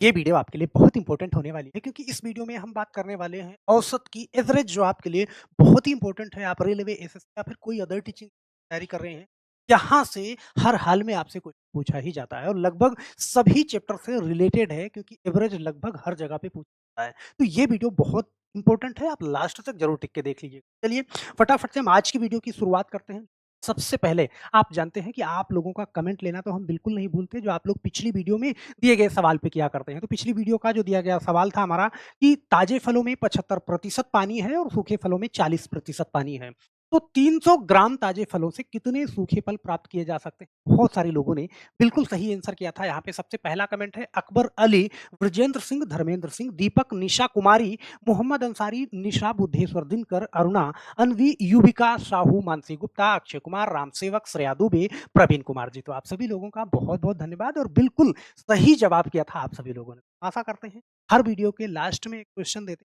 ये वीडियो आपके लिए बहुत इंपॉर्टेंट होने वाली है क्योंकि इस वीडियो में हम बात करने वाले हैं औसत की एवरेज जो आपके लिए बहुत ही इंपॉर्टेंट है। आप रेलवे एसएससी या फिर कोई अदर टीचिंग तैयारी कर रहे हैं, यहाँ से हर हाल में आपसे कुछ पूछा ही जाता है और लगभग सभी चैप्टर से रिलेटेड है क्योंकि एवरेज लगभग हर जगह पे पूछा जाता है। तो ये वीडियो बहुत इंपॉर्टेंट है, आप लास्ट तक जरूर टिक के देख लीजिए। चलिए फटाफट से हम आज की वीडियो की शुरुआत करते हैं। सबसे पहले आप जानते हैं कि आप लोगों का कमेंट लेना तो हम बिल्कुल नहीं भूलते, जो आप लोग पिछली वीडियो में दिए गए सवाल पे किया करते हैं। तो पिछली वीडियो का जो दिया गया सवाल था हमारा कि ताजे फलों में 75% पानी है और सूखे फलों में 40% पानी है। तो 300 ग्राम ताजे फलों से कितने सूखे फल प्राप्त किए जा सकते हैं? बहुत सारे लोगों ने बिल्कुल सही आंसर किया था। यहाँ पे सबसे पहला कमेंट है अकबर अली, ब्रजेंद्र सिंह, धर्मेंद्र सिंह, दीपक, निशा कुमारी, मोहम्मद अंसारी, निशा बुद्धेश्वर, दिनकर, अरुणा, अनवी, युविका साहू, मानसी गुप्ता, अक्षय कुमार, राम सेवक, श्रेया दुबे, प्रवीण कुमार जी। तो आप सभी लोगों का बहुत बहुत धन्यवाद और बिल्कुल सही जवाब किया था आप सभी लोगों ने। आशा करते हैं हर वीडियो के लास्ट में एक क्वेश्चन देते हैं,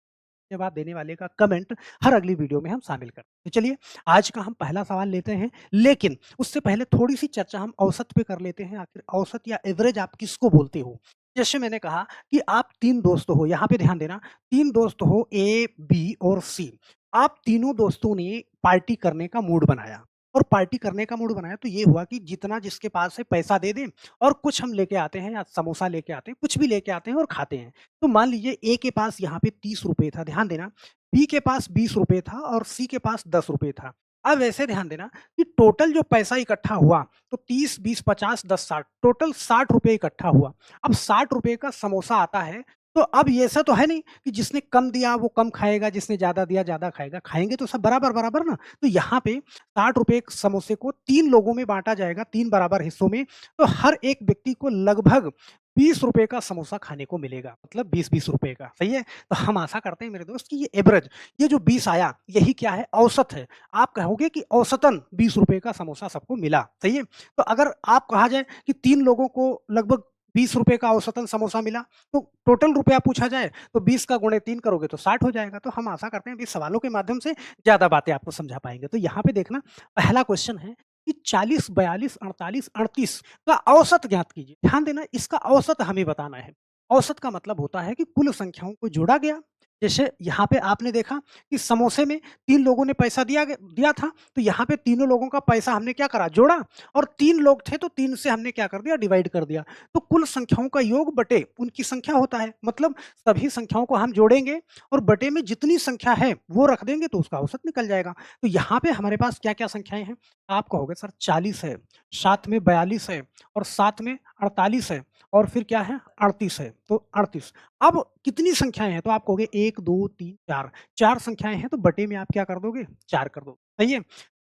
जवाब देने वाले का कमेंट हर अगली वीडियो में हम शामिल करते हैं। तो चलिए आज का हम पहला सवाल लेते हैं, लेकिन उससे पहले थोड़ी सी चर्चा हम औसत पे कर लेते हैं। आखिर औसत या एवरेज आप किसको बोलते हो? जैसे मैंने कहा कि आप तीन दोस्त हो, यहाँ पे ध्यान देना, तीन दोस्त हो ए, बी और सी। आप तीनों दोस्तों ने पार्टी करने का मूड बनाया और पार्टी करने का मूड बनाया तो ये हुआ कि जितना जिसके पास है पैसा दे दें और कुछ हम लेके आते हैं, या समोसा लेके आते हैं, कुछ भी लेके आते हैं और खाते हैं। तो मान लीजिए ए के पास यहाँ पे 30 रुपए था, ध्यान देना, बी के पास 20 रुपए था और सी के पास 10 रुपए था। अब ऐसे ध्यान देना कि टोटल जो पैसा इकट्ठा हुआ तो 30, 20, 50, 10, 60, टोटल 60 रुपए इकट्ठा हुआ। अब 60 रुपए का समोसा आता है, तो अब ये ऐसा तो है नहीं कि जिसने कम दिया वो कम खाएगा, जिसने ज़्यादा दिया ज़्यादा खाएगा, खाएँगे तो सब बराबर-बराबर ना। तो यहाँ पे 60 रुपए एक समोसे को 3 लोगों में बाँटा जाएगा, 3 बराबर हिस्सों में, तो हर एक व्यक्ति को लगभग 20 रुपए का समोसा खाने को मिलेगा, मतलब 20-20 रुपए का, सही है? तो हम आशा करते हैं मेरे दोस्त कि ये एवरेज, ये जो 20 आया, यही क्या है? औसत है। आप कहोगे कि औसतन 20 रुपए का समोसा सबको मिला, सही है? तो अगर आप कहा जाए कि 3 लोगों को लगभग 20 रुपए का औसतन समोसा मिला, तो टोटल रुपया पूछा जाए, तो 20 का गुणे 3 करोगे तो 60 हो जाएगा। तो हम आशा करते हैं कि सवालों के माध्यम से ज़्यादा बातें आपको समझा पाएँगे। तो यहाँ पे देखना, पहला क्वेश्चन है कि 40, 42, 48, 38 का औसत ज्ञात कीजिए। ध्यान देना, इसका औसत हमें बताना है। औसत का मतलब होता है कि कुल संख्याओं को जोड़ा गया। जैसे यहाँ पे आपने देखा कि समोसे में 3 लोगों ने पैसा दिया था, तो यहाँ पे तीनों लोगों का पैसा हमने क्या करा? जोड़ा, और 3 लोग थे तो 3 से हमने क्या कर दिया? डिवाइड कर दिया। तो कुल संख्याओं का योग बटे उनकी संख्या होता है। मतलब सभी संख्याओं को हम जोड़ेंगे और बटे में जितनी संख्या है वो रख देंगे तो उसका औसत निकल जाएगा। तो यहाँ पे हमारे पास क्या-क्या संख्याएँ हैं? आप कहोगे सर 40 है, साथ में 42 है और साथ में 48 है और फिर क्या है? 38 है, तो 38। अब कितनी संख्याएँ हैं? तो आप कहोगे 1, 2, 3, 4, 4 संख्याएँ हैं तो बटे में आप क्या कर दोगे? 4 कर दोगे, सही है?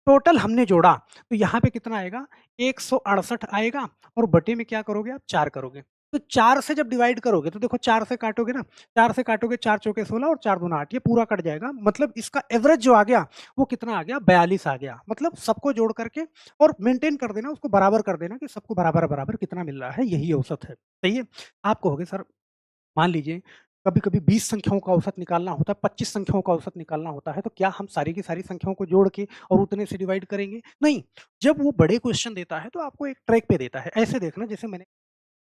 टोटल हमने जोड़ा, तो यहाँ पे कितना आएगा? 168 आएगा और बटे में क्या करोगे आप? 4 करोगे। तो 4 से जब डिवाइड करोगे तो देखो 4 से काटोगे ना, 4 से काटोगे, 4 चौके 16 और 4 दूना 8, ये पूरा कट जाएगा। मतलब इसका एवरेज जो आ गया वो कितना आ गया? 42 आ गया। मतलब सबको जोड़ करके और मेंटेन कर देना, उसको बराबर कर देना कि सबको बराबर-बराबर कितना मिल रहा है, यही औसत है। सही है? आप कहोगे सर, मान लीजिए कभी-कभी 20 संख्याओं का औसत निकालना होता है, 25 संख्याओं का औसत निकालना होता है, तो क्या हम सारी की सारी संख्याओं को जोड़ के और उतने से डिवाइड करेंगे? नहीं, जब वो बड़े क्वेश्चन देता है तो आपको एक ट्रैक पे देता है। ऐसे देखना, जैसे मैंने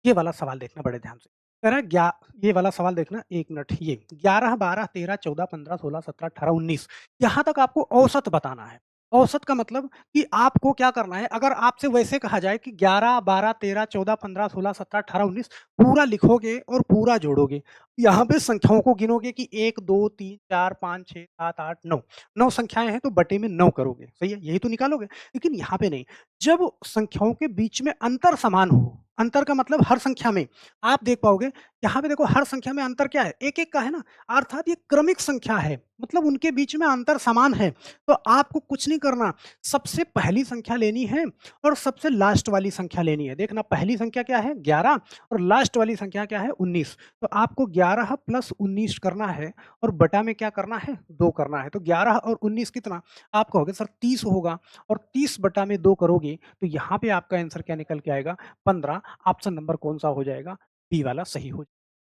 ये वाला सवाल देखना बड़े ध्यान से। कह रहा है ये वाला सवाल देखना, 1 मिनट, ये 11, 12, 13, 14, 15, 16, 17, 18, 19, यहाँ तक आपको औसत बताना है। औसत का मतलब कि आपको क्या करना है, अगर आपसे वैसे कहा जाए कि 11, 12, 13, 14, 15, 16, 17, 18, 19 पूरा लिखोगे और पूरा जोड़ोगे। यहाँ पे संख्याओं को गिनोगे कि 1, 2, 3, 4, 5, 6, 7, 8, 9। 9 संख्याएँ हैं तो बटे में 9 करोगे, सही है? यही तो निकालोगे। लेकिन यहाँ पे नहीं, जब संख्याओं के बीच में अंतर समान हो, अंतर का मतलब हर संख्या में, आप देख पाओगे यहाँ पे देखो हर संख्या में अंतर क्या है? 1-1 का है ना, अर्थात ये क्रमिक संख्या है, मतलब उनके बीच में अंतर समान है। तो आपको कुछ नहीं करना, सबसे पहली संख्या लेनी है और सबसे लास्ट वाली संख्या लेनी है। देखना, पहली संख्या क्या है? 11 और लास्ट वाली संख्या क्या है? 19। तो आपको 11 प्लस 19 करना है और बटा में क्या करना है? 2 करना है। तो 11 और 19 कितना? आप कहोगे सर 30 होगा, और 30 बटा में 2 करोगे तो यहाँ पे आपका आंसर क्या निकल के आएगा? 15। ऑप्शन नंबर कौन-सा हो जाएगा? बी वाला सही हो,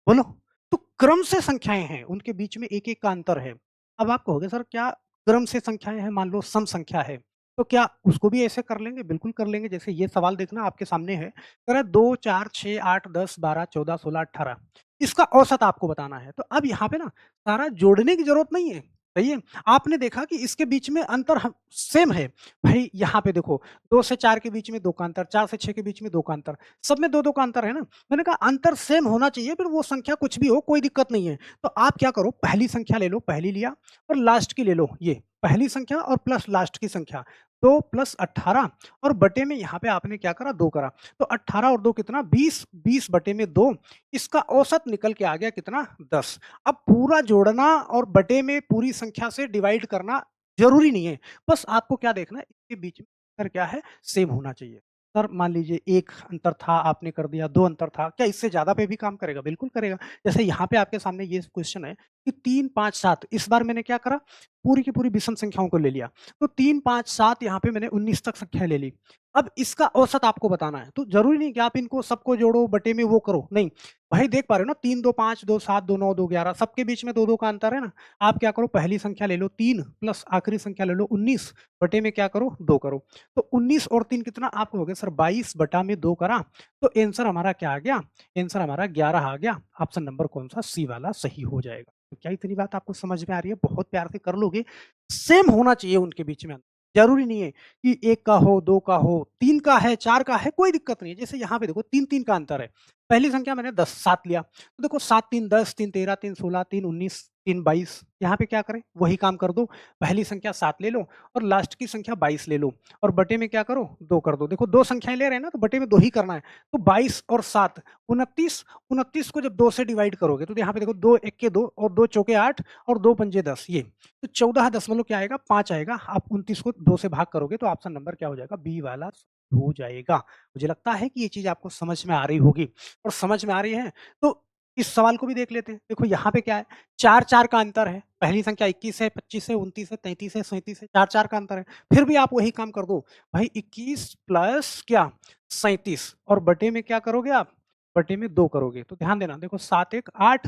बोलो? तो क्रम से संख्याएँ हैं, उनके बीच में 1-1 का अंतर है। अब आप कहोगे सर क्या क्रम से संख्याएँ हैं, मान लो सम संख्या है, तो क्या उसको भी ऐसे कर लेंगे? बिल्कुल कर लेंगे। जैसे ये सवाल देखना आपके सामने है, कह रहा है 2, 4, 6, 8, 10, 12, 14, 16, 18। इसका औसत आपको बताना है। तो अब यहाँ पे ना सारा जोड़ने की ज़रूरत नहीं है, सही है? आपने देखा कि इसके बीच में अंतर ह सेम है। भाई यहाँ पे देखो 2 से 4 के बीच में 2 का अंतर, 4 से 6 के बीच में 2 का अंतर, सब में 2-2 का अंतर है ना? मैंने कहा अंतर सेम होना चाहिए, फिर वो संख्या कुछ भी हो, कोई दिक्कत नहीं है। तो आप क्या करो, पहली संख्या ले लो, पहली लिया और लास्ट की ले लो ये, पहली संख्या और प्लस लास्ट की संख्या, 2 + 18 और बटे में यहाँ पे आपने क्या करा 2 करा। तो 18 और 2 कितना 20, 20 बटे में 2, इसका औसत निकल के आ गया कितना 10। अब पूरा जोड़ना और बटे में पूरी संख्या से डिवाइड करना ज़रूरी नहीं है। बस आपको क्या देखना है इसके बीच में अंतर क्या है, सेम होना चाहिए। सर मान लीजिए 1 अंतर था आपने कर दिया, 2 अंतर था, क्या इससे ज़्यादा पे भी काम करेगा? बिल्कुल करेगा। जैसे यहाँ पे आपके सामने ये क्वेश्चन है कि 3, 5, 7 इस बार मैंने क्या करा, पूरी की पूरी विषम संख्याओं को ले लिया। तो 3, 5, 7 यहाँ पे मैंने 19 तक संख्याएँ ले ली। अब इसका औसत आपको बताना है, तो ज़रूरी नहीं कि आप इनको सबको जोड़ो, बटे में वो करो, नहीं। भाई देख पा रहे हो ना 3, 2, 5, 2, 7, 2, 9, 2, 11 सबके बीच में 2-2 का अंतर है ना? आप क्या करो पहली संख्या ले लो 3 प्लस आखिरी संख्या ले लो 19 बटे में क्या करो 2 करो। तो 19 और 3 कितना आपको हो गया सर 22 बटा में 2 करा, तो आंसर हमारा क्या आ गया? आंसर हमारा 11 आ गया। ऑप्शन नंबर कौन-सा सी वाला सही हो जाएगा। तो क्या इतनी बात आपको समझ में आ रही है? बहुत प्यार से कर लोगे। सेम होना चाहिए उनके बीच में। ज़रूरी नहीं है कि 1 का हो, 2 का हो, 3 का है, 4 का है, कोई दिक्कत नहीं है। जैसे यहाँ पे देखो 3-3 का अंतर है। पहली संख्या मैंने 10 7 लिया। तो देखो 7 3 10, 3 13, 3 16, 3 19, 3 22 यहाँ पे क्या करें? वही काम कर दो। पहली संख्या 7 ले लो और लास्ट की संख्या 22 ले लो और बटे में क्या करो? 2 कर दो। देखो 2 संख्याएँ ले रहे हैं ना, तो बटे में 2 ही करना है। तो 22 और 7 29, 29 को जब 2 से डिवाइड करोगे तो यहाँ पे देखो 2 एक्के 2 और 2 चौके 8 और 2 पंजे 10 ये। तो 14 दशमलव क्या आएगा? 5 आएगा। आप 29 को 2 से भाग करोगे तो ऑप्शन नंबर क्या हो जाएगा? बी वाला हो जाएगा। मुझे लगता है कि ये चीज़ आपको समझ में आ रही होगी और समझ में आ रही है तो इस सवाल को भी देख लेते हैं। देखो यहाँ पे क्या है? 4-4 का अंतर है। पहली संख्या 21 है, 25 है, 29 है, 33 है, 37 है, 4-4 का अंतर है। फिर भी आप वही काम कर दो। भाई 21 प्लस क्या? 37 और बटे में क्या करोगे आप? बटे में 2 करोगे। तो ध्यान देना देखो 7 1 8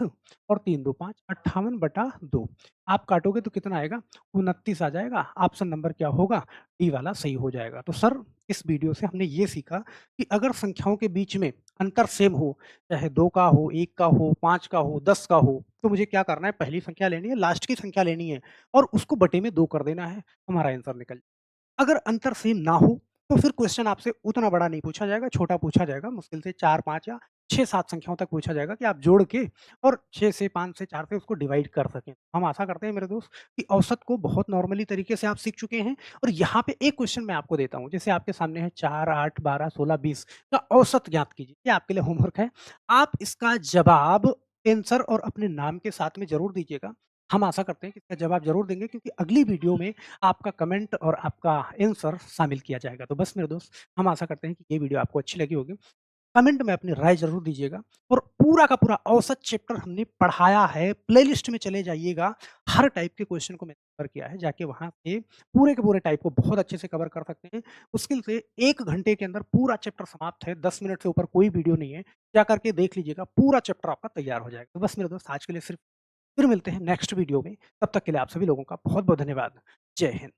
और 3 2 5 58 बटा 2। आप काटोगे तो कितना आएगा? 29 आ जाएगा। ऑप्शन नंबर क्या होगा? डी वाला सही हो जाएगा। तो सर इस वीडियो से हमने ये सीखा कि अगर संख्याओं के बीच में अंतर सेम हो, चाहे 2 का हो, 1 का हो, 5 का हो, 10 का हो, तो मुझे क्या करना है? पहली संख्या लेनी है, लास्ट की संख्या लेनी है और उसको बटे में 2 कर देना है, हमारा आंसर निकल अगर अंतर सेम ना हो, तो फिर क्वेश्चन आपसे उतना बड़ा नहीं पूछा जाएगा, छोटा पूछा जाएगा, मुश्किल से 4, 5 या 6-7 संख्याओं तक पूछा जाएगा कि आप जोड़ के और 6 से 5 से 4 से उसको डिवाइड कर सकें। हम आशा करते हैं मेरे दोस्त कि औसत को बहुत नॉर्मली तरीके से आप सीख चुके हैं और यहाँ पे एक क्वेश्चन मैं आपको देता हूँ, जैसे आपके सामने है 4, 8, 12, 16, 20 का औसत ज्ञात कीजिए। ये आपके लिए होमवर्क है। आप इसका जवाब आंसर और अपने नाम के साथ में ज़रूर दीजिएगा। हम आशा करते हैं कि इसका जवाब ज़रूर देंगे क्योंकि अगली वीडियो में आपका कमेंट और आपका आंसर शामिल किया जाएगा। तो बस मेरे दोस्त, हम आशा करते हैं कि ये वीडियो आपको अच्छी लगी होगी। कमेंट में अपनी राय ज़रूर दीजिएगा और पूरा का पूरा औसत चैप्टर हमने पढ़ाया है, प्लेलिस्ट में चले जाइएगा। हर टाइप के क्वेश्चन को मैंने कवर किया है, जाके वहाँ पे पूरे के पूरे टाइप को बहुत अच्छे से कवर कर सकते हैं। मुश्किल से 1 घंटे के अंदर पूरा चैप्टर समाप्त है, 10 मिनट से ऊपर कोई वीडियो नहीं है। जा करके देख लीजिएगा, पूरा चैप्टर आपका तैयार हो जाएगा। तो बस मेरे दोस्त आज के लिए सिर्फ फिर मिलते हैं नेक्स्ट वीडियो में। तब तक के लिए आप सभी लोगों का बहुत-बहुत धन्यवाद। जय हिंद।